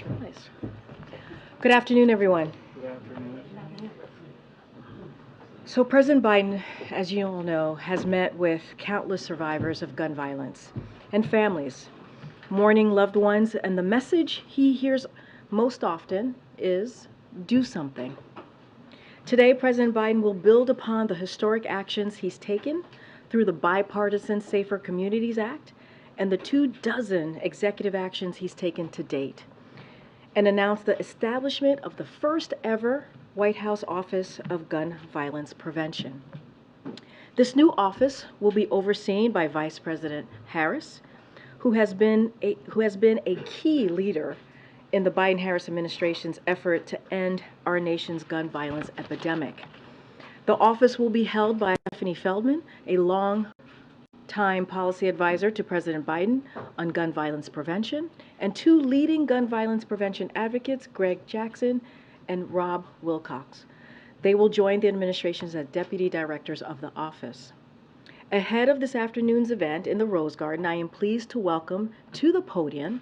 just realized. Good afternoon, everyone. Good afternoon. So President Biden, as you all know, has met with countless survivors of gun violence and families, mourning loved ones, and the message he hears most often is, do something. Today, President Biden will build upon the historic actions he's taken through the bipartisan Safer Communities Act and the 24 executive actions he's taken to date, and announce the establishment of the first ever White House Office of Gun Violence Prevention. This new office will be overseen by Vice President Harris, who has been a key leader in the Biden-Harris administration's effort to end our nation's gun violence epidemic. The office will be held by Stephanie Feldman, a long-time policy advisor to President Biden on gun violence prevention, and two leading gun violence prevention advocates, Greg Jackson and Rob Wilcox. They will join the administrations as deputy directors of the office. Ahead of this afternoon's event in the Rose Garden, I am pleased to welcome to the podium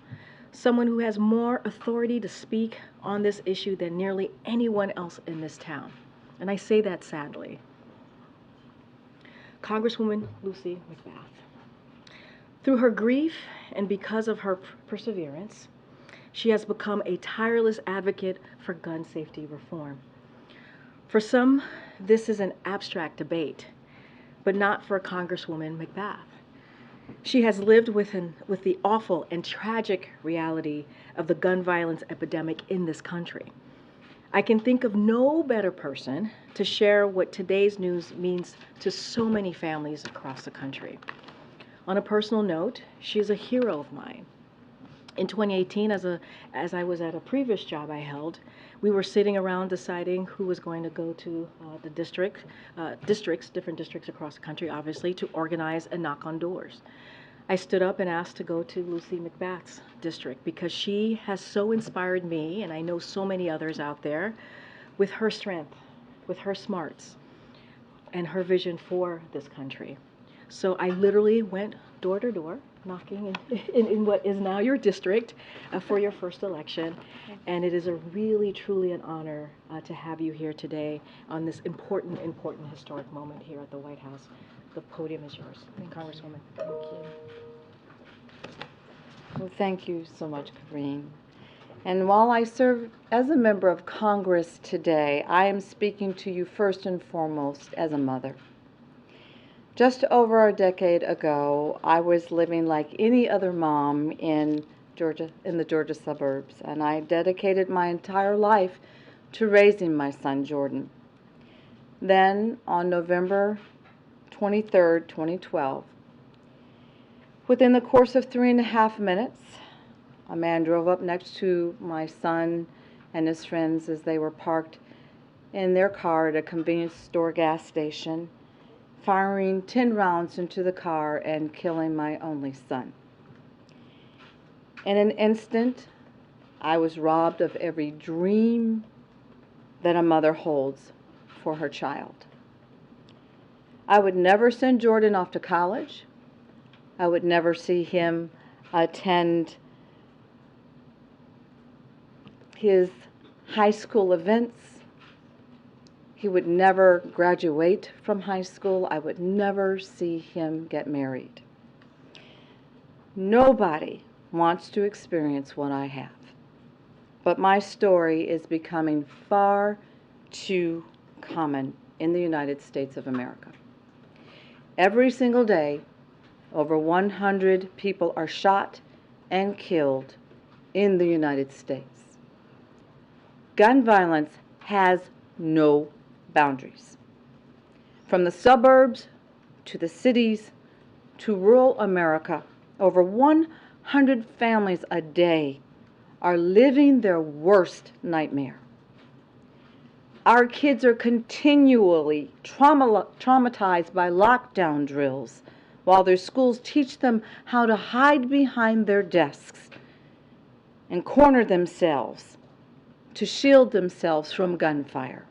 someone who has more authority to speak on this issue than nearly anyone else in this town. And I say that sadly. Congresswoman Lucy McBath. Through her grief and because of her perseverance, she has become a tireless advocate for gun safety reform. For some, this is an abstract debate, but not for Congresswoman McBath. She has lived with the awful and tragic reality of the gun violence epidemic in this country. I can think of no better person to share what today's news means to so many families across the country. On a personal note, she is a hero of mine. In 2018, as I was at a previous job I held, we were sitting around deciding who was going to go to the different districts across the country, obviously, to organize and knock on doors. I stood up and asked to go to Lucy McBath's district because she has so inspired me, and I know so many others out there, with her strength, with her smarts, and her vision for this country. So I literally went door to door, knocking in what is now your district for your first election. And it is a really, truly an honor to have you here today on this important historic moment here at the White House. The podium is yours. Congresswoman. Thank you. Well, thank you so much, Karine. And while I serve as a member of Congress today, I am speaking to you first and foremost as a mother. Just over a decade ago, I was living like any other mom in the Georgia suburbs, and I dedicated my entire life to raising my son, Jordan. Then, on November 23rd, 2012, within the course of 3.5 minutes, a man drove up next to my son and his friends as they were parked in their car at a convenience store gas station, firing 10 rounds into the car and killing my only son. In an instant, I was robbed of every dream that a mother holds for her child. I would never send Jordan off to college. I would never see him attend his high school events. He would never graduate from high school. I would never see him get married. Nobody wants to experience what I have. But my story is becoming far too common in the United States of America. Every single day, over 100 people are shot and killed in the United States. Gun violence has no boundaries. From the suburbs to the cities to rural America, over 100 families a day are living their worst nightmare. Our kids are continually traumatized by lockdown drills, while their schools teach them how to hide behind their desks and corner themselves to shield themselves from gunfire.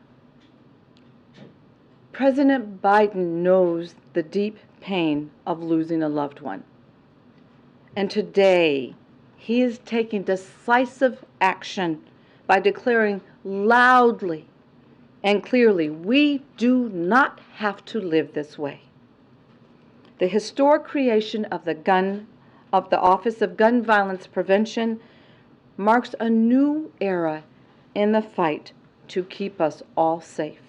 President Biden knows the deep pain of losing a loved one. And today, he is taking decisive action by declaring loudly and clearly, we do not have to live this way. The historic creation of the Office of Gun Violence Prevention marks a new era in the fight to keep us all safe.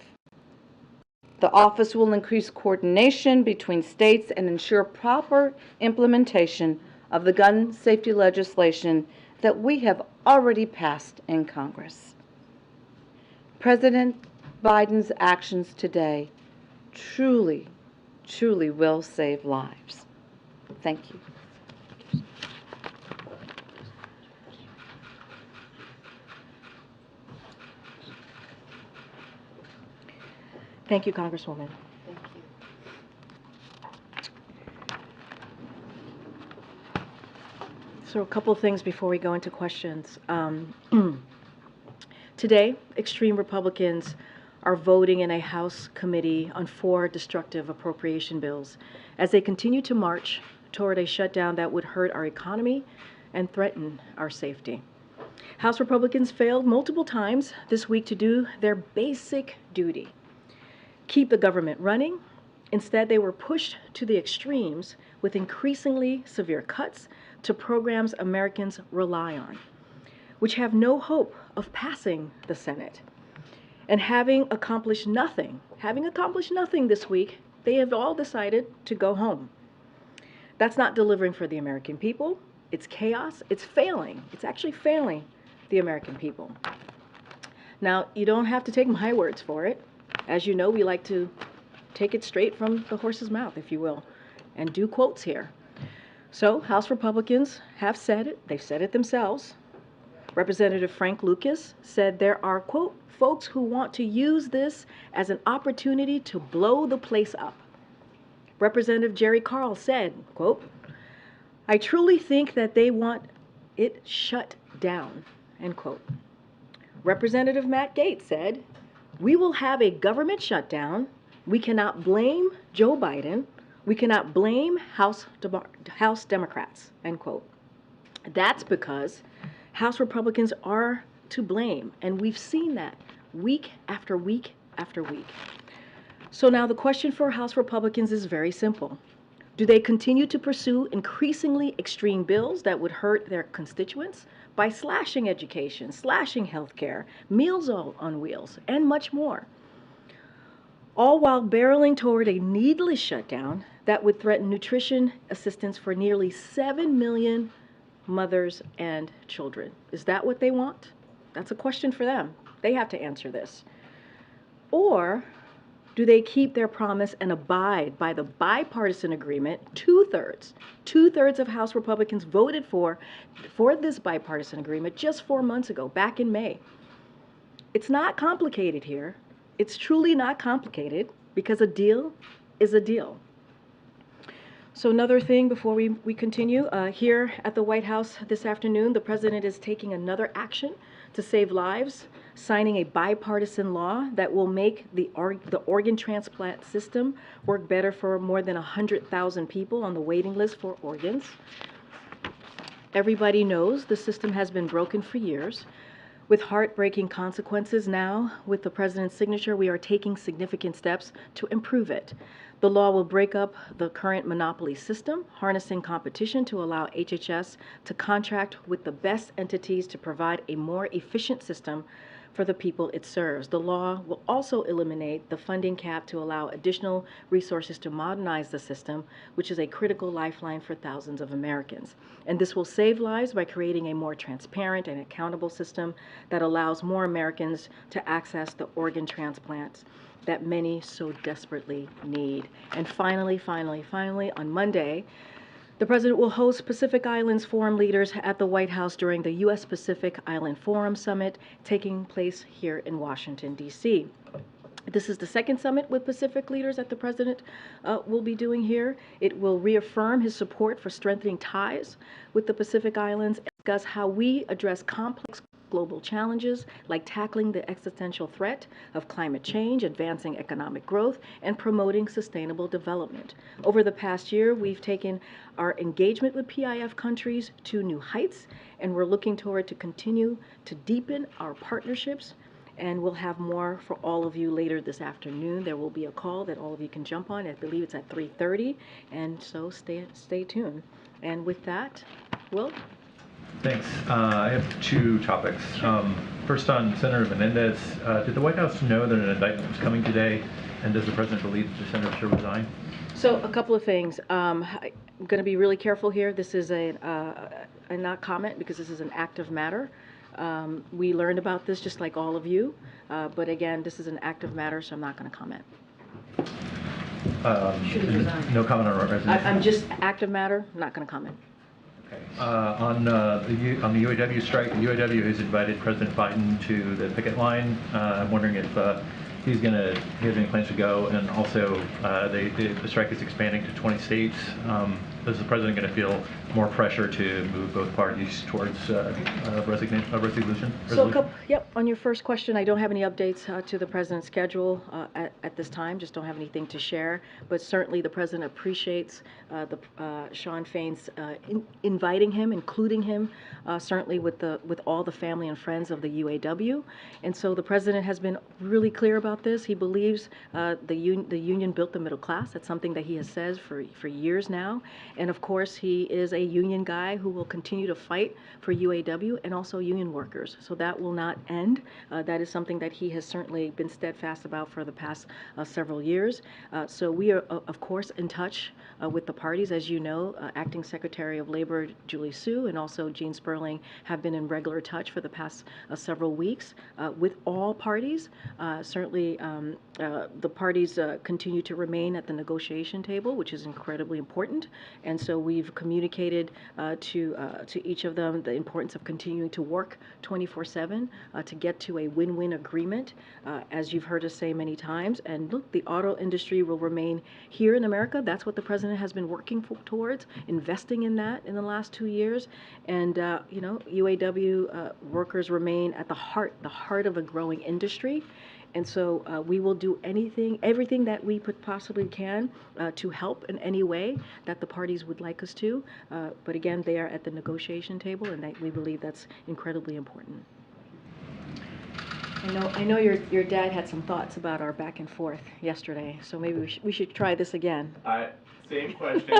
The office will increase coordination between states and ensure proper implementation of the gun safety legislation that we have already passed in Congress. President Biden's actions today truly will save lives. Thank you. Thank you, Congresswoman. Thank you. So a couple things before we go into questions. Today, extreme Republicans are voting in a House committee on 4 destructive appropriation bills as they continue to march toward a shutdown that would hurt our economy and threaten our safety. House Republicans failed multiple times this week to do their basic duty: keep the government running. Instead, they were pushed to the extremes with increasingly severe cuts to programs Americans rely on, which have no hope of passing the Senate. And having accomplished nothing this week, they have all decided to go home. That's not delivering for the American people. It's chaos. It's failing. It's actually failing the American people. Now, you don't have to take my words for it. As you know, we like to take it straight from the horse's mouth, if you will, and do quotes here. So, House Republicans have said it. They've said it themselves. Representative Frank Lucas said there are, quote, folks who want to use this as an opportunity to blow the place up. Representative Jerry Carl said, quote, I truly think that they want it shut down, end quote. Representative Matt Gaetz said, we will have a government shutdown. We cannot blame Joe Biden. We cannot blame House Democrats, end quote. That's because House Republicans are to blame, and we've seen that week after week after week. So now the question for House Republicans is very simple. Do they continue to pursue increasingly extreme bills that would hurt their constituents by slashing education, slashing health care, Meals on Wheels, and much more, all while barreling toward a needless shutdown that would threaten nutrition assistance for nearly 7 million mothers and children? Is that what they want? That's a question for them. They have to answer this. Or do they keep their promise and abide by the bipartisan agreement? Two-thirds of House Republicans voted for this bipartisan agreement just 4 months ago, back in May. It's not complicated here. It's truly not complicated, because a deal is a deal. So another thing before we continue, here at the White House this afternoon, the President is taking another action to save lives, signing a bipartisan law that will make the organ transplant system work better for more than 100,000 people on the waiting list for organs. Everybody knows the system has been broken for years, with heartbreaking consequences. Now, with the President's signature, we are taking significant steps to improve it. The law will break up the current monopoly system, harnessing competition to allow HHS to contract with the best entities to provide a more efficient system for the people it serves. The law will also eliminate the funding cap to allow additional resources to modernize the system, which is a critical lifeline for thousands of Americans. And this will save lives by creating a more transparent and accountable system that allows more Americans to access the organ transplants that many so desperately need. And finally, on Monday, the President will host Pacific Islands Forum leaders at the White House during the U.S. Pacific Island Forum Summit taking place here in Washington, D.C. This is the second summit with Pacific leaders that the President will be doing here. It will reaffirm his support for strengthening ties with the Pacific Islands and discuss how we address complex global challenges like tackling the existential threat of climate change, advancing economic growth, and promoting sustainable development. Over the past year, we've taken our engagement with PIF countries to new heights, and we're looking toward to continue to deepen our partnerships. And we'll have more for all of you later this afternoon. There will be a call that all of you can jump on. I believe it's at 3:30, and so stay tuned. And with that, Will? Thanks. I have two topics. First on Senator Menendez. Did the White House know that an indictment was coming today, and does the President believe that the senator should resign? So a couple of things. I'm going to be really careful here. This is a not comment because this is an active matter. We learned about this just like all of you, but again, this is an active matter, so I'm not going to comment. No comment on resignation? I'm just active matter, not going to comment. Okay. On the UAW strike, the UAW has invited President Biden to the picket line. I'm wondering if he has any plans to go, and also the strike is expanding to 20 states. Is the president going to feel more pressure to move both parties towards resolution? So, yep, on your first question, I don't have any updates to the president's schedule at this time, just don't have anything to share, but certainly the president appreciates Sean Fain's inviting him, including him, certainly with all the family and friends of the UAW, and so the president has been really clear about this. He believes the union built the middle class. That's something that he has said for years now. And of course, he is a union guy who will continue to fight for UAW and also union workers. So that will not end. That is something that he has certainly been steadfast about for the past several years. So we are, of course, in touch with the parties. As you know, Acting Secretary of Labor Julie Su and also Gene Sperling have been in regular touch for the past several weeks with all parties. Certainly, the parties continue to remain at the negotiation table, which is incredibly important. And so we've communicated to each of them the importance of continuing to work 24/7 to get to a win-win agreement, as you've heard us say many times. And look, the auto industry will remain here in America. That's what the president has been working towards, investing in that in the last 2 years. And UAW workers remain at the heart of a growing industry. And so we will do everything that we possibly can to help in any way that the parties would like us to. But again, they are at the negotiation table, and we believe that's incredibly important. I know your dad had some thoughts about our back and forth yesterday, so maybe we should try this again. Same question.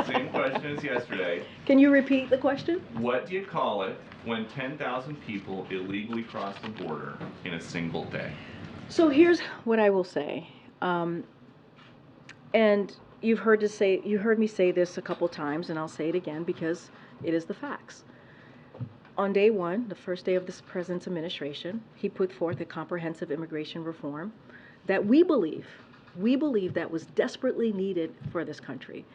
Same question as yesterday. Can you repeat the question? What do you call it when 10,000 people illegally cross the border in a single day? So here's what I will say, and you heard me say this a couple times, and I'll say it again because it is the facts. On day one, the first day of this president's administration, he put forth a comprehensive immigration reform that we believe that was desperately needed for this country,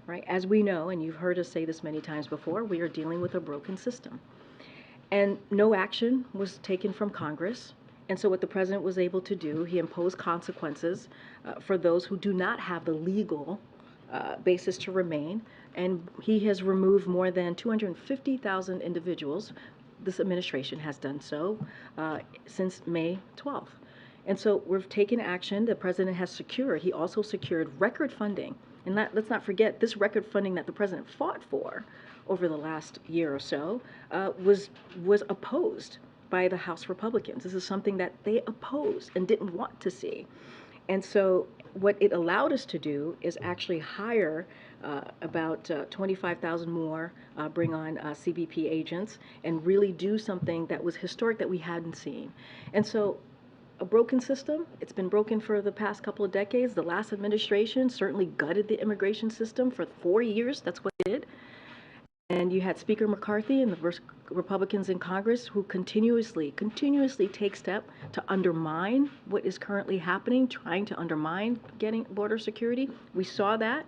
right? As we know, and you've heard us say this many times before, we are dealing with a broken system, and no action was taken from Congress. And so what the president was able to do, he imposed consequences for those who do not have the legal basis to remain. And he has removed more than 250,000 individuals. This administration has done so since May 12th. And so we've taken action. The president has secured. He also secured record funding. And let's not forget, this record funding that the president fought for over the last year or so was opposed by the House Republicans. This is something that they opposed and didn't want to see. And so what it allowed us to do is actually hire about 25,000 more, bring on CBP agents, and really do something that was historic that we hadn't seen. And so a broken system, it's been broken for the past couple of decades. The last administration certainly gutted the immigration system for 4 years. That's what it did. And you had Speaker McCarthy and the Republicans in Congress who continuously take steps to undermine what is currently happening, trying to undermine getting border security. We saw that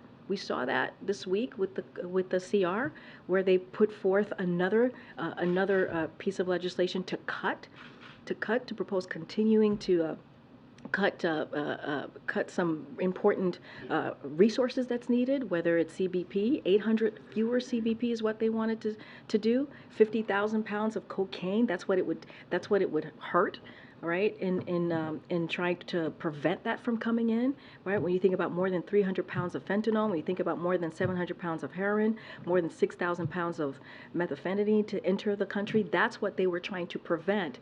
this week with the CR, where they put forth another piece of legislation to propose continuing to cut some important resources that's needed, whether it's CBP. 800 fewer CBP is what they wanted to do. 50,000 pounds of cocaine. That's what it would hurt. Right, in trying to prevent that from coming in, right? When you think about more than 300 pounds of fentanyl, when you think about more than 700 pounds of heroin, more than 6,000 pounds of methamphetamine to enter the country, that's what they were trying to prevent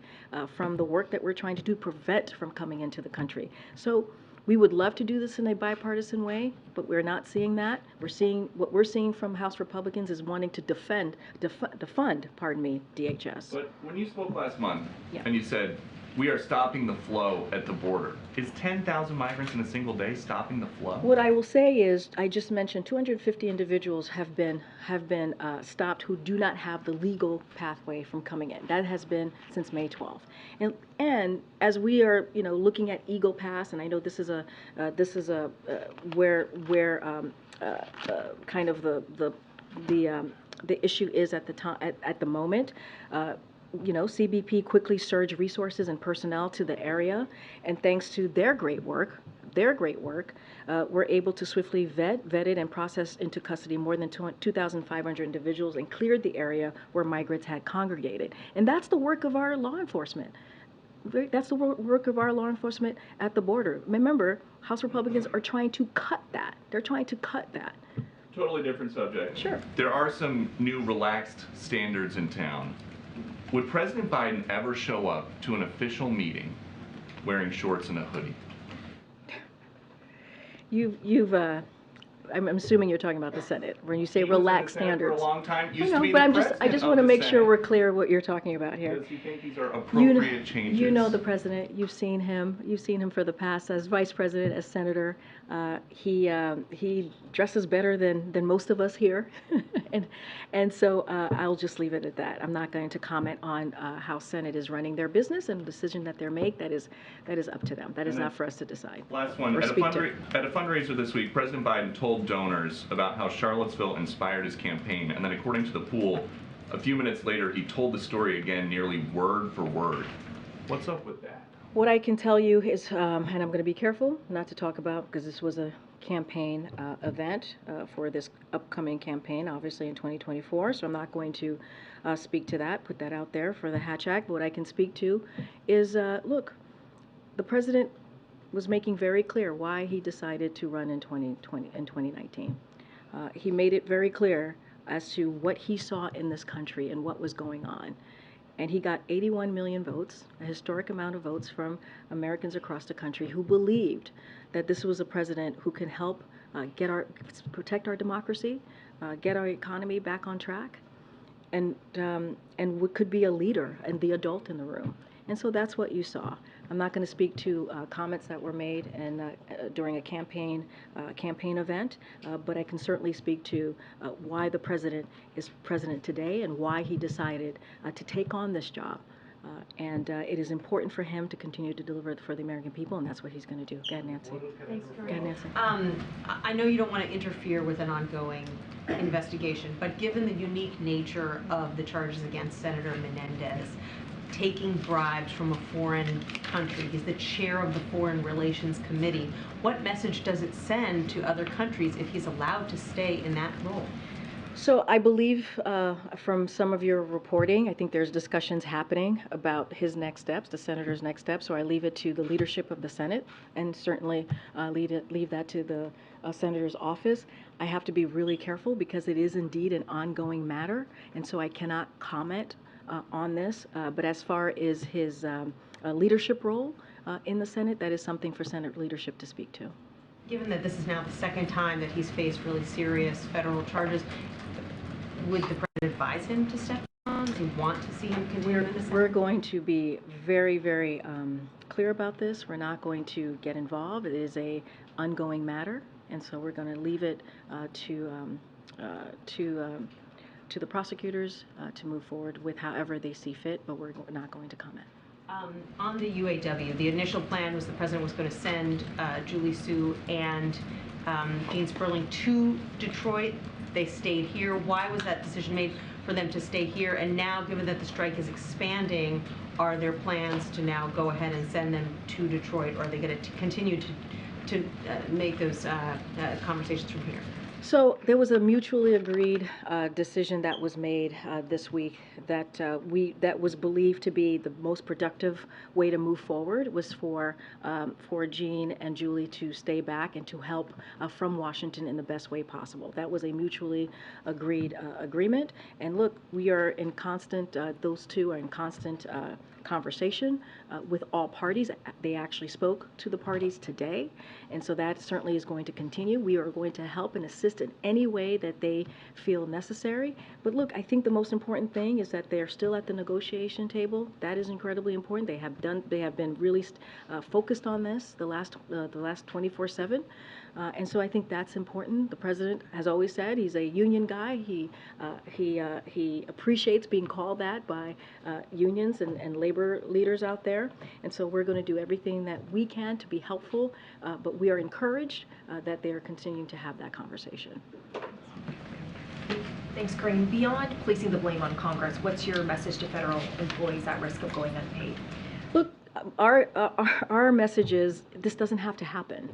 from the work that we're trying to do, prevent from coming into the country. So we would love to do this in a bipartisan way, but we're not seeing that. What we're seeing from House Republicans is wanting to defund, DHS. But when you spoke last month, Yeah. and you said, we are stopping the flow at the border, is 10,000 migrants in a single day stopping the flow? What I will say is, I just mentioned 250 individuals have been stopped who do not have the legal pathway from coming in. That has been since May 12th. And as we are, looking at Eagle Pass, and I know this is where kind of the issue is at the time at the moment. CBP quickly surged resources and personnel to the area, and thanks to their great work, we're able to swiftly vetted and processed into custody more than 2,500 individuals and cleared the area where migrants had congregated. And that's the work of our law enforcement. That's the work of our law enforcement at the border. Remember, House Republicans are trying to cut that. They're trying to cut that. Totally different subject. Sure. There are some new relaxed standards in town. Would President Biden ever show up to an official meeting wearing shorts and a hoodie? I'm assuming you're talking about the Senate, when you say He was in the relaxed Senate standards. for a long time. I Used to know, be but the I just president want to of make the sure we're Senate. clear what you're talking about here. Does he think these are appropriate changes? You know the president. You've seen him for the past as vice president, as senator. He dresses better than most of us here, and so I'll just leave it at that. I'm not going to comment on how Senate is running their business and the decision that they make. That is up to them. That is not for us to decide. Last one. Or At a speak to. fundraiser this week, President Biden told donors about how Charlottesville inspired his campaign, and then according to the pool, a few minutes later, he told the story again nearly word for word. What's up with that? What I can tell you is, and I'm going to be careful not to talk about, because this was a campaign event for this upcoming campaign, obviously in 2024, so I'm not going to speak to that, put that out there for the Hatch Act. But what I can speak to is, look, the president was making very clear why he decided to run in 2019. He made it very clear as to what he saw in this country and what was going on. And he got 81 million votes, a historic amount of votes from Americans across the country who believed that this was a president who can help protect our democracy, get our economy back on track, and could be a leader and the adult in the room. And so that's what you saw. I'm not going to speak to comments that were made during a campaign event, but I can certainly speak to why the president is president today and why he decided to take on this job. And it is important for him to continue to deliver for the American people, and that's what he's going to do. Go ahead, Nancy. Thanks, Go ahead, Nancy. I know you don't want to interfere with an ongoing investigation, but given the unique nature of the charges against Senator Menendez, taking bribes from a foreign country, he's the chair of the Foreign Relations Committee, what message does it send to other countries if he's allowed to stay in that role? So I believe from some of your reporting, I think there's discussions happening about his next steps, the senator's next steps. So I leave it to the leadership of the Senate, and certainly leave that to the senator's office. I have to be really careful because it is indeed an ongoing matter, and so I cannot comment on this. But as far as his leadership role in the Senate, that is something for Senate leadership to speak to. Given that this is now the second time that he's faced really serious federal charges, would the president advise him to step down? Does he want to see him continue in the Senate? We're going to be very, very clear about this. We're not going to get involved. It is a ongoing matter, and so we're going to leave it to the prosecutors to move forward with however they see fit, but we're not going to comment. On the UAW, the initial plan was the president was going to send Julie Su and Gene Sperling to Detroit. They stayed here. Why was that decision made for them to stay here? And now, given that the strike is expanding, are there plans to now go ahead and send them to Detroit, or are they going to continue to make those conversations from here? So there was a mutually agreed decision that was made this week that that was believed to be the most productive way to move forward was for Jean and Julie to stay back and to help from Washington in the best way possible. That was a mutually agreed agreement. And look, we are in constant; those two are in constant conversation with all parties. They actually spoke to the parties today, and so that certainly is going to continue. We are going to help and assist in any way that they feel necessary. But look, I think the most important thing is that they're still at the negotiation table. That is incredibly important. They have been really focused on this the last 24/7. And so I think that's important. The president has always said he's a union guy. He appreciates being called that by unions and labor leaders out there. And so we're going to do everything that we can to be helpful. But we are encouraged that they are continuing to have that conversation. Thanks, Karine. Beyond placing the blame on Congress, what's your message to federal employees at risk of going unpaid? Look, our message is this doesn't have to happen.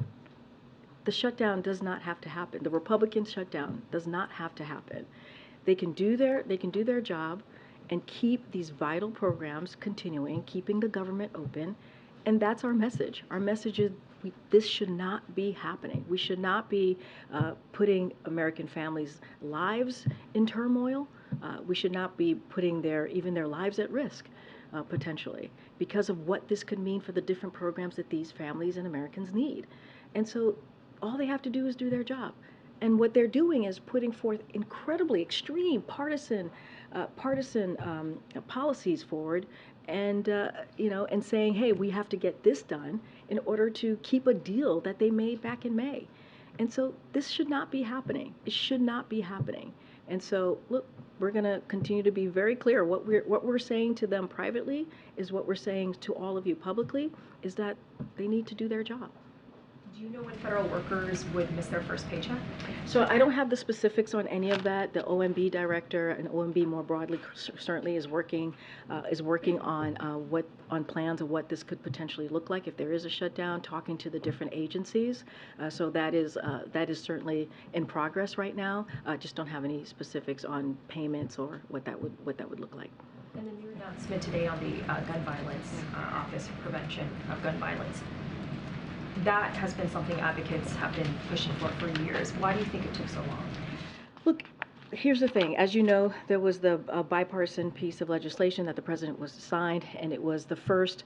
The shutdown does not have to happen. The Republican shutdown does not have to happen. They can do their job and keep these vital programs continuing, keeping the government open, and that's our message. Our message is this should not be happening. We should not be putting American families' lives in turmoil. We should not be putting even their lives at risk, potentially, because of what this could mean for the different programs that these families and Americans need. And so all they have to do is do their job. And what they're doing is putting forth incredibly extreme partisan policies forward, and and saying, hey, we have to get this done in order to keep a deal that they made back in May. And so this should not be happening. It should not be happening. And so look, we're going to continue to be very clear. What we're saying to them privately is what we're saying to all of you publicly, is that they need to do their job. Do you know when federal workers would miss their first paycheck? So I don't have the specifics on any of that. The OMB director and OMB more broadly certainly is working on plans of what this could potentially look like if there is a shutdown, talking to the different agencies. So that is certainly in progress right now. Just don't have any specifics on payments or what that would look like. And then your announcement today on the gun violence Office of Prevention of Gun Violence. That has been something advocates have been pushing for years. Why do you think it took so long? Look, here's the thing. As you know, there was the bipartisan piece of legislation that the president was signed, and it was the first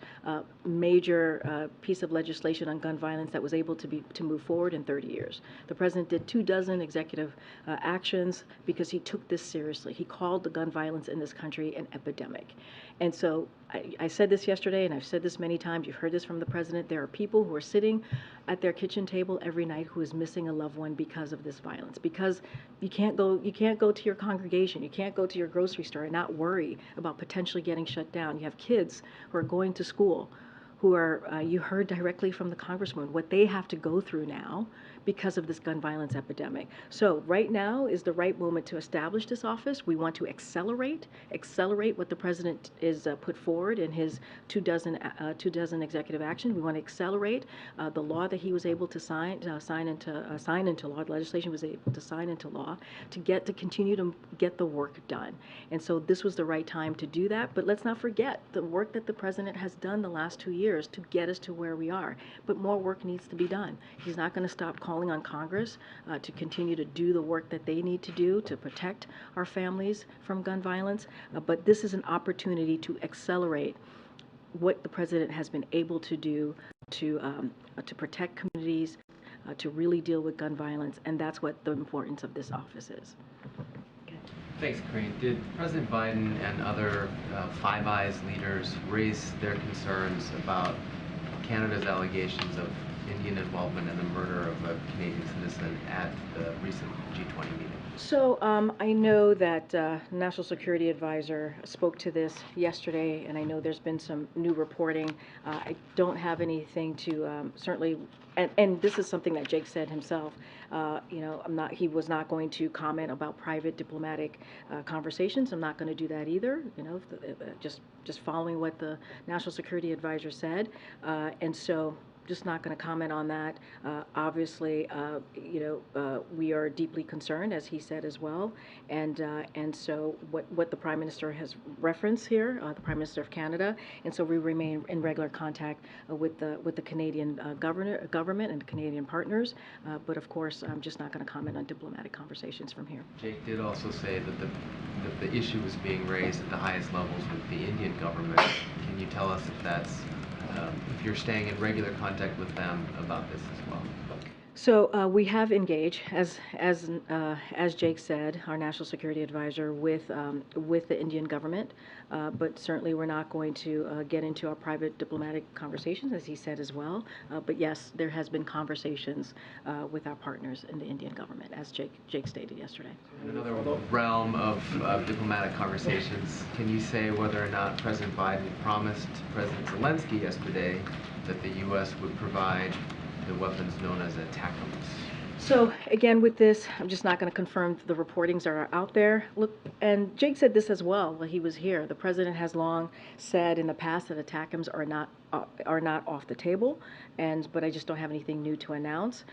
major piece of legislation on gun violence that was able to move forward in 30 years. The president did 24 executive actions because he took this seriously. He called the gun violence in this country an epidemic. And so I said this yesterday, and I've said this many times. You've heard this from the president. There are people who are sitting at their kitchen table every night who is missing a loved one because of this violence. Because you can't go to your congregation, you can't go to your grocery store and not worry about potentially getting shut down. You have kids who are going to school, who are you heard directly from the congressman what they have to go through now because of this gun violence epidemic. So right now is the right moment to establish this office. We want to accelerate what the president is put forward in his 24 executive action. We want to accelerate the law that he was able to sign into law. The legislation was able to sign into law to continue to get the work done. And so this was the right time to do that. But let's not forget the work that the president has done the last 2 years to get us to where we are. But more work needs to be done. He's not going to stop calling on Congress to continue to do the work that they need to do to protect our families from gun violence. But this is an opportunity to accelerate what the president has been able to do to protect communities, to really deal with gun violence, and that's what the importance of this office is. Thanks, Karine. Did President Biden and other Five Eyes leaders raise their concerns about Canada's allegations of Indian involvement in the murder of a Canadian citizen at the recent G20 meeting? So I know that National Security Advisor spoke to this yesterday, and I know there's been some new reporting. I don't have anything to certainly and this is something that Jake said himself. You know, he was not going to comment about private diplomatic conversations. I'm not going to do that either. You know, just following what the National Security Advisor said, and so. Just not going to comment on that. Obviously, you know, we are deeply concerned, as he said as well, and so what the Prime Minister has referenced here, the Prime Minister of Canada, and so we remain in regular contact with the Canadian government and Canadian partners, but of course, I'm just not going to comment on diplomatic conversations from here. Jake did also say that the issue was being raised at the highest levels with the Indian government. Can you tell us if that's if you're staying in regular contact with them about this as well? So we have engaged, as Jake said, our National Security Advisor, with the Indian government, but certainly we're not going to get into our private diplomatic conversations, as he said as well. But yes, there has been conversations with our partners in the Indian government, as Jake stated yesterday. In another realm of diplomatic conversations, can you say whether or not President Biden promised President Zelensky yesterday that the U.S. would provide the weapons known as ATACMS? So again, with this, I'm just not going to confirm the reportings that are out there. Look, and Jake said this as well while he was here. The president has long said in the past that ATACMS are not off the table, but I just don't have anything new to announce.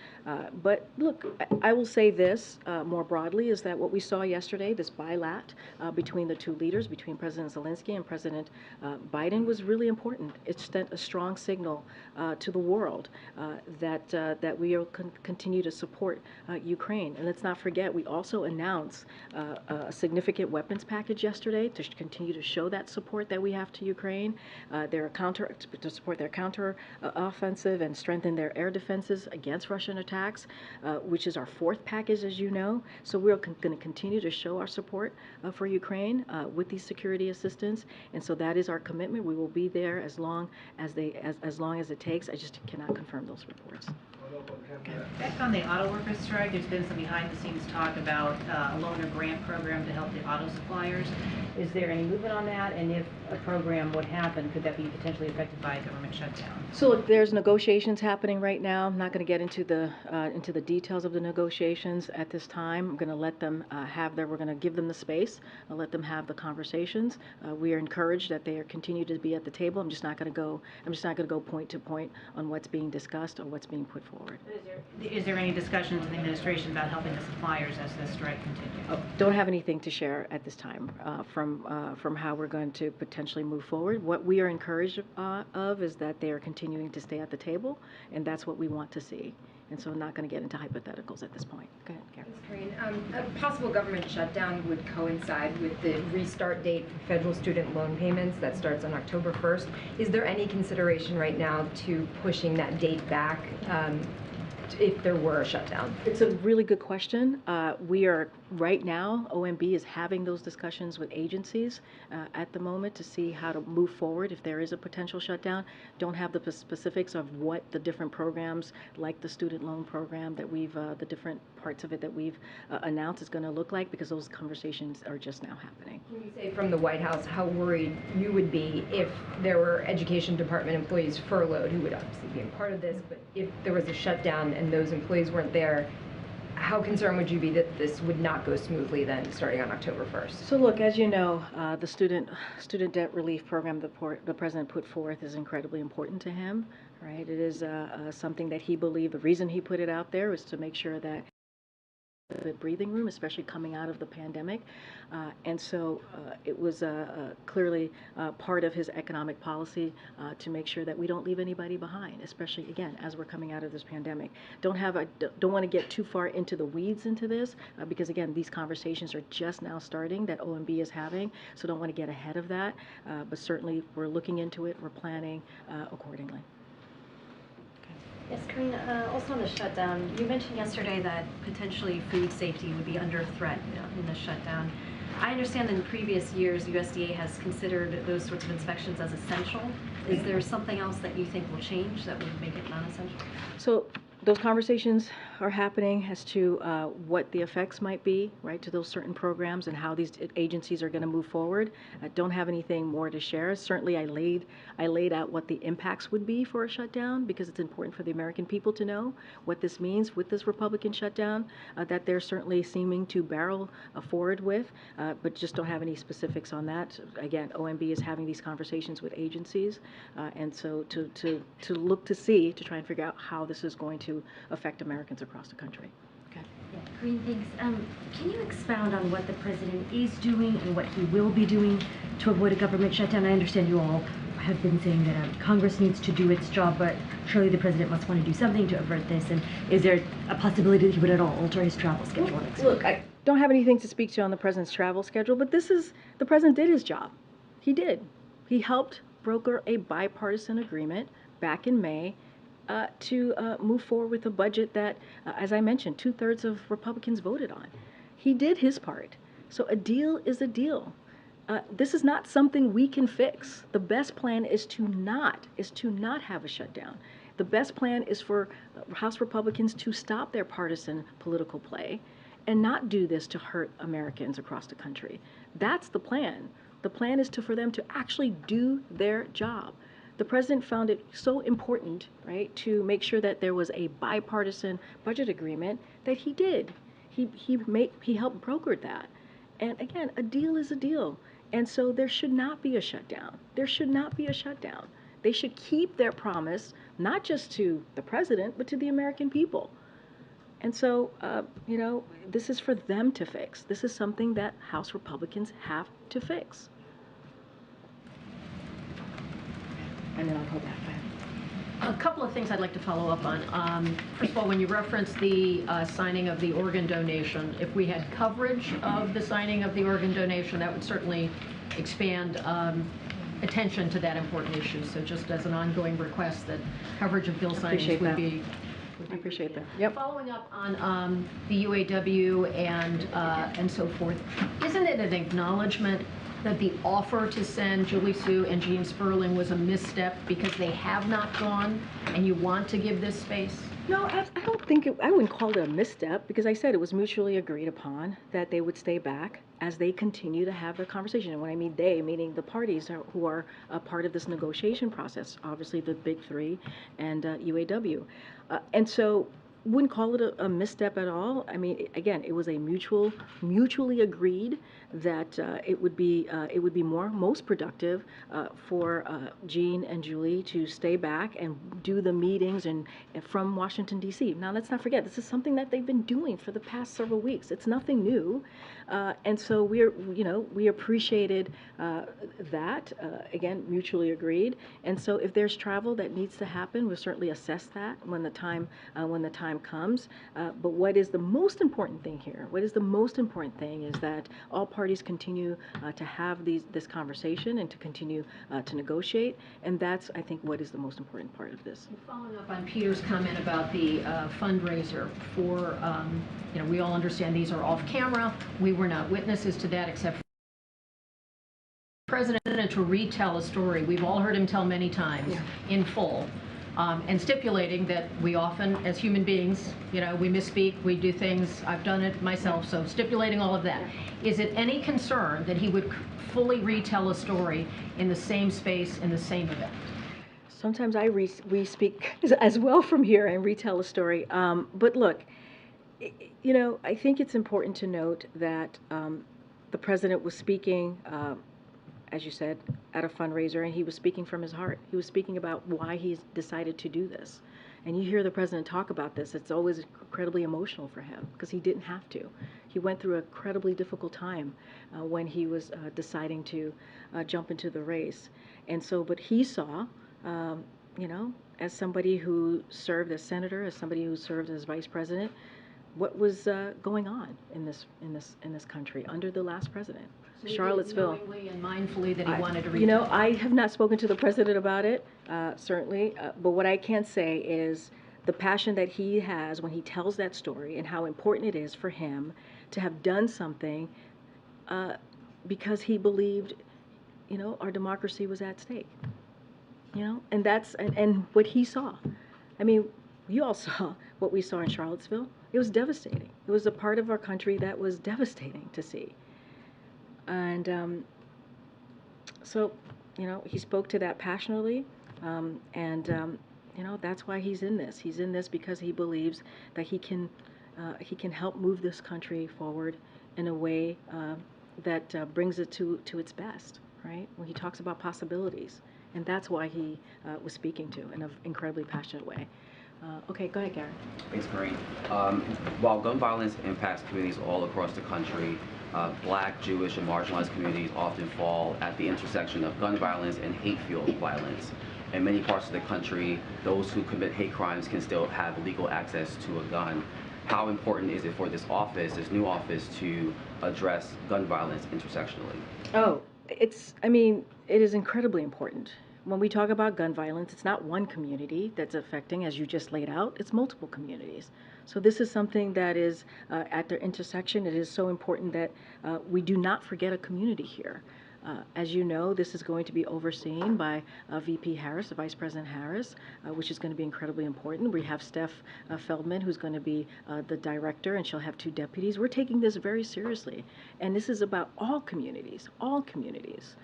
But look, I will say this more broadly, is that what we saw yesterday, this bilat between the two leaders, between President Zelensky and President Biden, was really important. It sent a strong signal to the world that we will continue to support Ukraine. And let's not forget, we also announced a significant weapons package yesterday to continue to show that support that we have to Ukraine. To support their counter offensive and strengthen their air defenses against Russian attacks, which is our fourth package, as you know. So we're going to continue to show our support for Ukraine with these security assistance, and so that is our commitment. We will be there as long as it takes. I just cannot confirm those reports. Back on the auto workers strike, there's been some behind-the-scenes talk about a loan or grant program to help the auto suppliers. Is there any movement on that? And if a program would happen, could that be potentially affected by a government shutdown? So look, there's negotiations happening right now. I'm not going to get into the details of the negotiations at this time. I'm going to let them we're going to give them the space. I'll let them have the conversations. We are encouraged that they continue to be at the table. I'm just not going to go point to point on what's being discussed or what's being put forward. Is there any discussions in the administration about helping the suppliers as this strike continues? Don't have anything to share at this time from how we're going to potentially move forward. What we are encouraged of is that they are continuing to stay at the table, and that's what we want to see. And so I'm not going to get into hypotheticals at this point. Go ahead, Karen. Thanks, Karine. A possible government shutdown would coincide with the restart date for federal student loan payments that starts on October 1st. Is there any consideration right now to pushing that date back if there were a shutdown? It's a really good question. We are, right now, OMB is having those discussions with agencies at the moment to see how to move forward if there is a potential shutdown. Don't have the specifics of what the different programs, like the student loan program that the different parts of it that we've announced is going to look like, because those conversations are just now happening. Can you say from the White House how worried you would be if there were Education Department employees furloughed, who would obviously be a part of this, but if there was a shutdown and those employees weren't there, how concerned would you be that this would not go smoothly then, starting on October 1st? So look, as you know, the student debt relief program the president put forth is incredibly important to him, right? It is something that he believed, the reason he put it out there was to make sure that the breathing room, especially coming out of the pandemic, and so it was clearly part of his economic policy to make sure that we don't leave anybody behind, especially again as we're coming out of this pandemic. Don't want to get too far into the weeds into this because again these conversations are just now starting that OMB is having, so don't want to get ahead of that. But certainly we're looking into it, we're planning accordingly. Yes, Karine, also on the shutdown, you mentioned yesterday that potentially food safety would be under threat in the shutdown. I understand in previous years USDA has considered those sorts of inspections as essential. Is there something else that you think will change that would make it non-essential? So those conversations are happening as to what the effects might be, right, to those certain programs and how these agencies are going to move forward. I don't have anything more to share. Certainly, I laid out what the impacts would be for a shutdown, because it's important for the American people to know what this means with this Republican shutdown that they're certainly seeming to barrel forward with, but just don't have any specifics on that. Again, OMB is having these conversations with agencies, and so to look to see, to try and figure out how this is going to affect Americans across the country. Okay. Yeah, Karine, thanks. Can you expound on what the president is doing and what he will be doing to avoid a government shutdown? I understand you all have been saying that Congress needs to do its job, but surely the president must want to do something to avert this. And is there a possibility that he would at all alter his travel schedule next week? Look, I don't have anything to speak to on the president's travel schedule, but the president did his job. He did. He helped broker a bipartisan agreement back in May to move forward with a budget that, as I mentioned, 2/3 of Republicans voted on. He did his part. So a deal is a deal. This is not something we can fix. The best plan is to not have a shutdown. The best plan is for House Republicans to stop their partisan political play and not do this to hurt Americans across the country. That's the plan. The plan is for them to actually do their job. The president found it so important, right, to make sure that there was a bipartisan budget agreement that he did. He helped broker that. And again, a deal is a deal. And so there should not be a shutdown. There should not be a shutdown. They should keep their promise, not just to the president, but to the American people. And so, this is for them to fix. This is something that House Republicans have to fix. And then I'll go back. A couple of things I'd like to follow up on. First of all, when you referenced the signing of the organ donation, if we had coverage of the signing of the organ donation, that would certainly expand attention to that important issue. So just as an ongoing request that coverage of bill signings would be. I appreciate that. Yep. Following up on the UAW and so forth, isn't it an acknowledgement that the offer to send Julie Sue and Gene Sperling was a misstep because they have not gone, and you want to give this space? No, I don't think I wouldn't call it a misstep, because I said it was mutually agreed upon that they would stay back as they continue to have their conversation. And when I mean they, meaning the parties who are a part of this negotiation process, obviously the big three and UAW. And so wouldn't call it a misstep at all. I mean, again, it was a mutually agreed that it would be most productive for Gene and Julie to stay back and do the meetings and from Washington D.C. Now, let's not forget, this is something that they've been doing for the past several weeks. It's nothing new, and so we appreciated that. Again, mutually agreed. And so, if there's travel that needs to happen, we'll certainly assess that when the time comes. But what is the most important thing here? What is the most important thing is that all parties continue to have this conversation and to continue to negotiate, and that's, I think, what is the most important part of this. Following up on Peter's comment about the fundraiser for, we all understand these are off camera. We were not witnesses to that except for the president to retell a story. We've all heard him tell many times in full. And stipulating that we often, as human beings, we misspeak, we do things, I've done it myself, so stipulating all of that. Is it any concern that he would fully retell a story in the same space, in the same event? Sometimes we speak as well from here and retell a story. But look, I think it's important to note that the president was speaking, as you said, at a fundraiser, and he was speaking from his heart. He was speaking about why he's decided to do this. And you hear the president talk about this, it's always incredibly emotional for him because he didn't have to. He went through an incredibly difficult time when he was deciding to jump into the race. And so, but he saw, as somebody who served as senator, as somebody who served as vice president, what was going on in this country under the last president. So he Charlottesville. did knowingly and mindfully that he wanted to reach I have not spoken to the president about it, certainly, but what I can say is the passion that he has when he tells that story and how important it is for him to have done something because he believed, our democracy was at stake, and that's, and what he saw. I mean, you all saw what we saw in Charlottesville. It was devastating. It was a part of our country that was devastating to see. And so, he spoke to that passionately, and that's why he's in this. He's in this because he believes that he can help move this country forward in a way that brings it to its best, right? When he talks about possibilities, and that's why he was speaking to in an incredibly passionate way. Okay, go ahead, Gary. Thanks, Karine. While gun violence impacts communities all across the country, Black, Jewish, and marginalized communities often fall at the intersection of gun violence and hate-fueled violence. In many parts of the country, those who commit hate crimes can still have legal access to a gun. How important is it for this new office, to address gun violence intersectionally? Oh, it is incredibly important. When we talk about gun violence, it's not one community that's affecting, as you just laid out, it's multiple communities. So this is something that is at their intersection. It is so important that we do not forget a community here. As you know, this is going to be overseen by VP Harris, Vice President Harris, which is going to be incredibly important. We have Steph Feldman, who's going to be the director, and she'll have 2 deputies. We're taking this very seriously, and this is about all communities, all communities.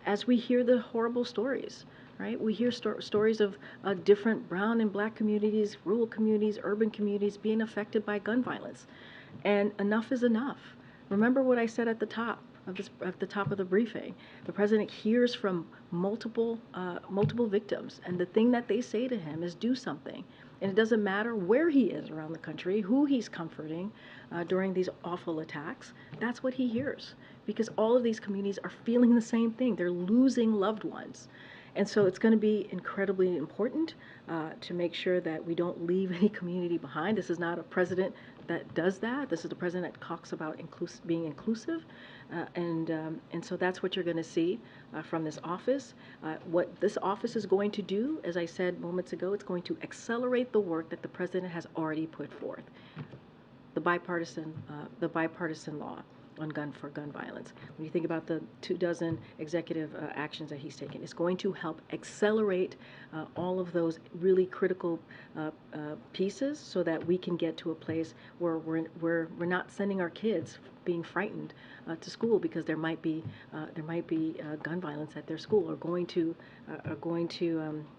As we hear the horrible stories, right? We hear stories of different brown and Black communities, rural communities, urban communities being affected by gun violence, and enough is enough. Remember what I said at the top of the briefing. The president hears from multiple victims, and the thing that they say to him is do something. And it doesn't matter where he is around the country, who he's comforting during these awful attacks. That's what he hears, because all of these communities are feeling the same thing. They're losing loved ones. And so it's going to be incredibly important to make sure that we don't leave any community behind. This is not a president that does that. This is the president that talks about being inclusive. And so that's what you're going to see from this office. What this office is going to do, as I said moments ago, it's going to accelerate the work that the president has already put forth. The bipartisan law on gun violence. When you think about the 24 executive actions that he's taken, it's going to help accelerate all of those really critical pieces, so that we can get to a place where we're not sending our kids being frightened to school because there might be gun violence at their school, or going to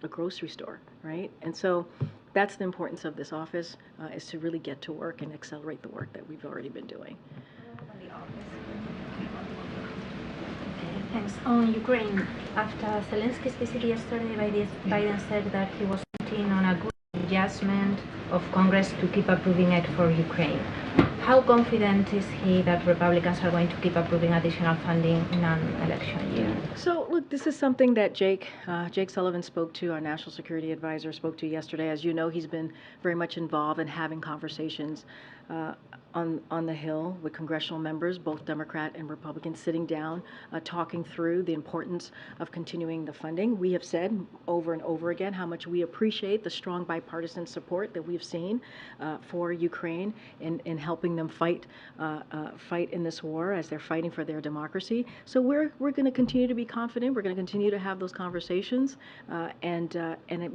a grocery store, right? And so that's the importance of this office, is to really get to work and accelerate the work that we've already been doing. Thanks. On Ukraine, after Zelensky's visit yesterday, Biden said that he was putting on a good adjustment of Congress to keep approving it for Ukraine. How confident is he that Republicans are going to keep approving additional funding in an election year? So, look, this is something that Jake Sullivan spoke to, our national security advisor spoke to yesterday. As you know, he's been very much involved in having conversations on the Hill with congressional members, both Democrat and Republican, sitting down, talking through the importance of continuing the funding. We have said over and over again how much we appreciate the strong bipartisan support that we've seen for Ukraine in helping them fight in this war as they're fighting for their democracy. So we're going to continue to be confident. We're going to continue to have those conversations, and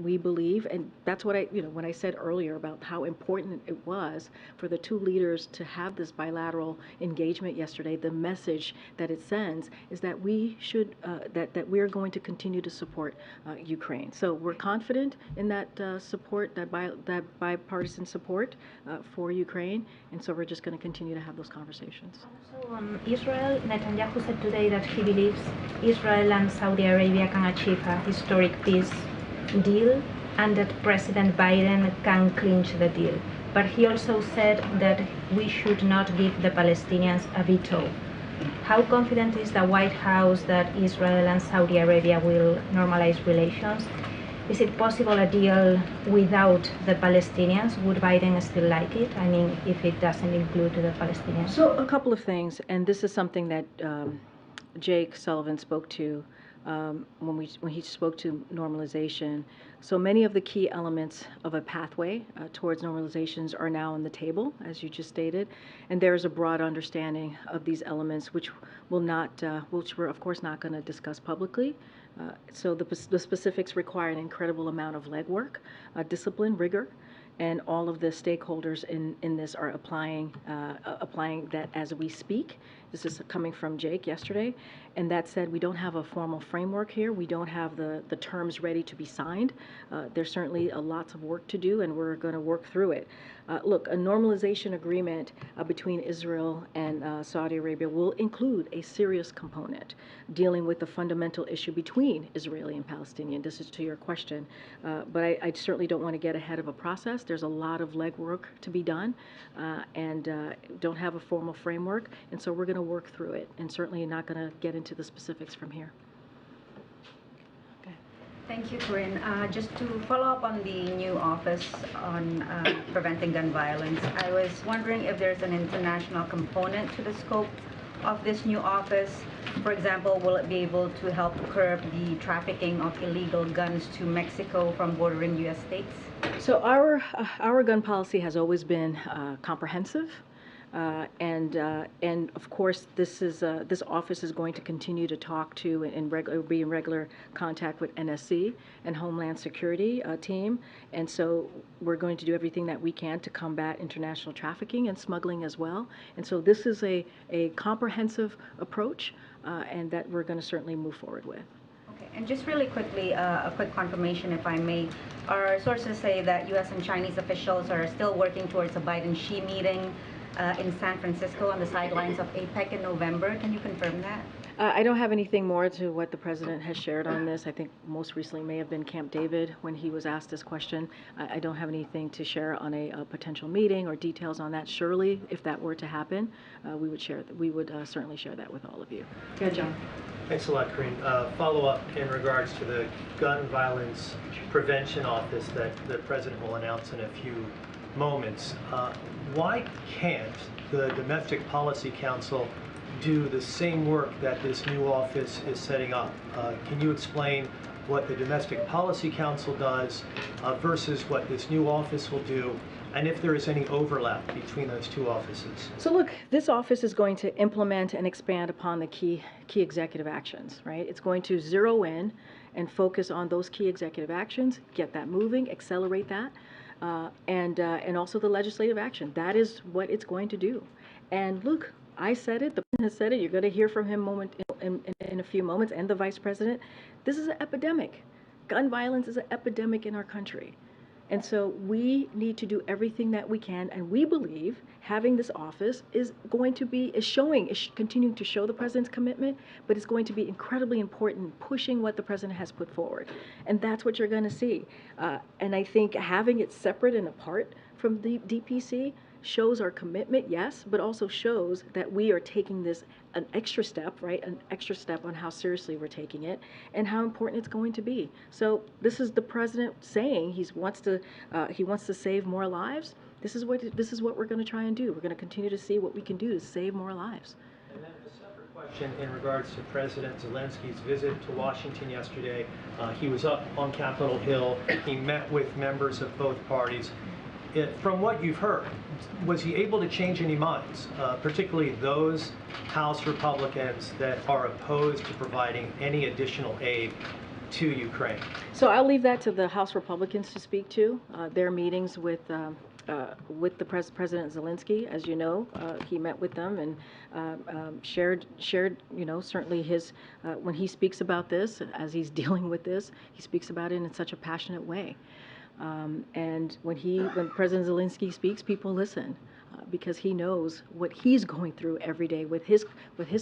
we believe, and that's what when I said earlier about how important it was for the 2 leaders to have this bilateral engagement yesterday. The message that it sends is that we should that we are going to continue to support Ukraine. So we're confident in that support, that bipartisan support for Ukraine, and so we're just going to continue to have those conversations. Also on Israel, Netanyahu said today that he believes Israel and Saudi Arabia can achieve a historic peace deal, and that President Biden can clinch the deal. But he also said that we should not give the Palestinians a veto. How confident is the White House that Israel and Saudi Arabia will normalize relations? Is it possible a deal without the Palestinians? Would Biden still like it? I mean, if it doesn't include the Palestinians? So a couple of things, and this is something that Jake Sullivan spoke to when he spoke to normalization. So many of the key elements of a pathway towards normalizations are now on the table, as you just stated, and there is a broad understanding of these elements, which we're of course not going to discuss publicly. So the specifics require an incredible amount of legwork, discipline, rigor, and all of the stakeholders in this are applying that as we speak. This is coming from Jake yesterday. And that said, we don't have a formal framework here. We don't have the terms ready to be signed. There's certainly lots of work to do, and we're going to work through it. Look, a normalization agreement between Israel and Saudi Arabia will include a serious component dealing with the fundamental issue between Israeli and Palestinian. This is to your question. But I certainly don't want to get ahead of a process. There's a lot of legwork to be done, and don't have a formal framework. And so we're going to work through it, and certainly not going to get into the specifics from here. Thank you, Karine. Just to follow up on the new office on preventing gun violence, I was wondering if there's an international component to the scope of this new office. For example, will it be able to help curb the trafficking of illegal guns to Mexico from bordering U.S. states? So our gun policy has always been comprehensive. And of course, this office is going to continue to talk to and be in regular contact with NSC and Homeland Security team. And so we're going to do everything that we can to combat international trafficking and smuggling as well. And so this is a comprehensive approach, and that we're going to certainly move forward with. Okay, and just really quickly, a quick confirmation, if I may. Our sources say that U.S. and Chinese officials are still working towards a Biden-Xi meeting in San Francisco on the sidelines of APEC in November. Can you confirm that? I don't have anything more to what the president has shared on this. I think most recently may have been Camp David when he was asked this question. I don't have anything to share on a potential meeting or details on that. Surely, if that were to happen, we would certainly share that with all of you. Yeah, John. Thanks a lot, Karine. Follow up in regards to the gun violence prevention office that the president will announce in a few moments. Why can't the Domestic Policy Council do the same work that this new office is setting up? Can you explain what the Domestic Policy Council does versus what this new office will do, and if there is any overlap between those two offices? So look, this office is going to implement and expand upon the key executive actions, right? It's going to zero in and focus on those key executive actions, get that moving, accelerate that. And also the legislative action. That is what it's going to do. And look, I said it, the president has said it, you're going to hear from him in a few moments, and the vice president. This is an epidemic. Gun violence is an epidemic in our country. And so we need to do everything that we can, and we believe having this office is going to be, is continuing to show the president's commitment, but it's going to be incredibly important in pushing what the president has put forward. And that's what you're going to see. And I think having it separate and apart from the DPC shows our commitment, yes, but also shows that we are taking this an extra step, right? An extra step on how seriously we're taking it and how important it's going to be. So this is the president saying he wants to save more lives. This is what we're going to try and do. We're going to continue to see what we can do to save more lives. And then a separate question in regards to President Zelensky's visit to Washington yesterday. He was up on Capitol Hill. He met with members of both parties. From what you've heard, was he able to change any minds, particularly those House Republicans that are opposed to providing any additional aid to Ukraine? So I'll leave that to the House Republicans to speak to. Their meetings with the President Zelensky, as you know, he met with them and shared, certainly his, when he speaks about this, as he's dealing with this, he speaks about it in such a passionate way. And when President Zelensky speaks, people listen because he knows what he's going through every day, with his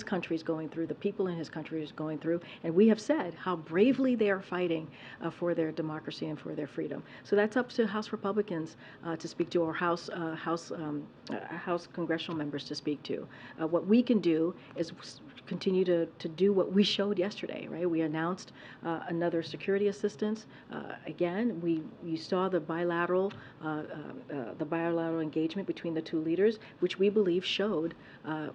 country's going through, the people in his country is going through, and we have said how bravely they are fighting for their democracy and for their freedom. So that's up to House Republicans to speak to, or House congressional members to speak to. What we can do is continue to do what we showed yesterday, right? We announced another security assistance. Again, you saw the bilateral engagement between the two leaders, which we believe showed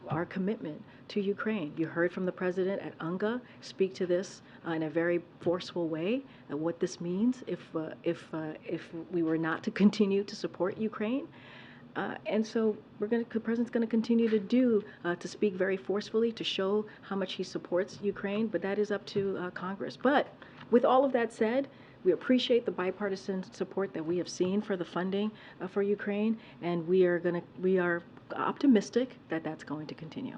our commitment to Ukraine. You heard from the president at UNGA speak to this in a very forceful way, what this means if we were not to continue to support Ukraine. And so the president's going to continue to speak very forcefully to show how much he supports Ukraine, but that is up to Congress. But with all of that said, We appreciate the bipartisan support that we have seen for the funding for Ukraine, and we are optimistic that that's going to continue.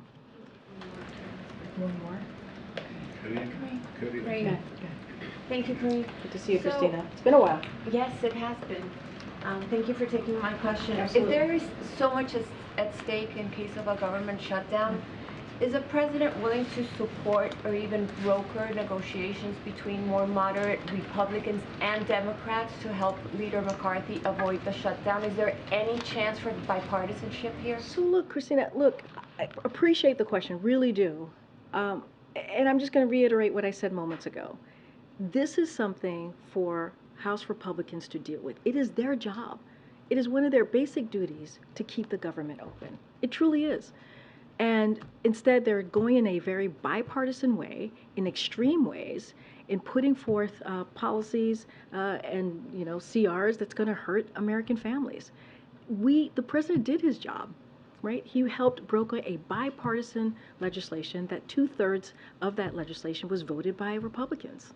One more. Great. Thank you, Karine. Good to see you, So- Christina. It's been a while. Yes, it has been. Thank you for taking my question. Absolutely. If there is so much at stake in case of a government shutdown, is the president willing to support or even broker negotiations between more moderate Republicans and Democrats to help Leader McCarthy avoid the shutdown? Is there any chance for bipartisanship here? So look, Christina, I appreciate the question, really do. And I'm just going to reiterate what I said moments ago. This is something for House Republicans to deal with. It is their job. It is one of their basic duties to keep the government open. It truly is. And instead, they're going in a very bipartisan way, in extreme ways, in putting forth policies and CRs that's going to hurt American families. The president did his job, right? He helped broker a bipartisan legislation that 2/3 of that legislation was voted by Republicans.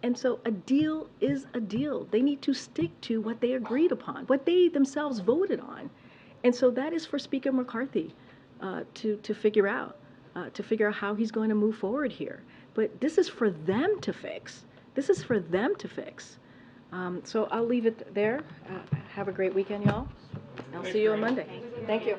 And so a deal is a deal. They need to stick to what they agreed upon, what they themselves voted on. And so that is for Speaker McCarthy to figure out how he's going to move forward here. But this is for them to fix. This is for them to fix. So I'll leave it there. Have a great weekend, y'all. I'll see you on Monday. Thank you.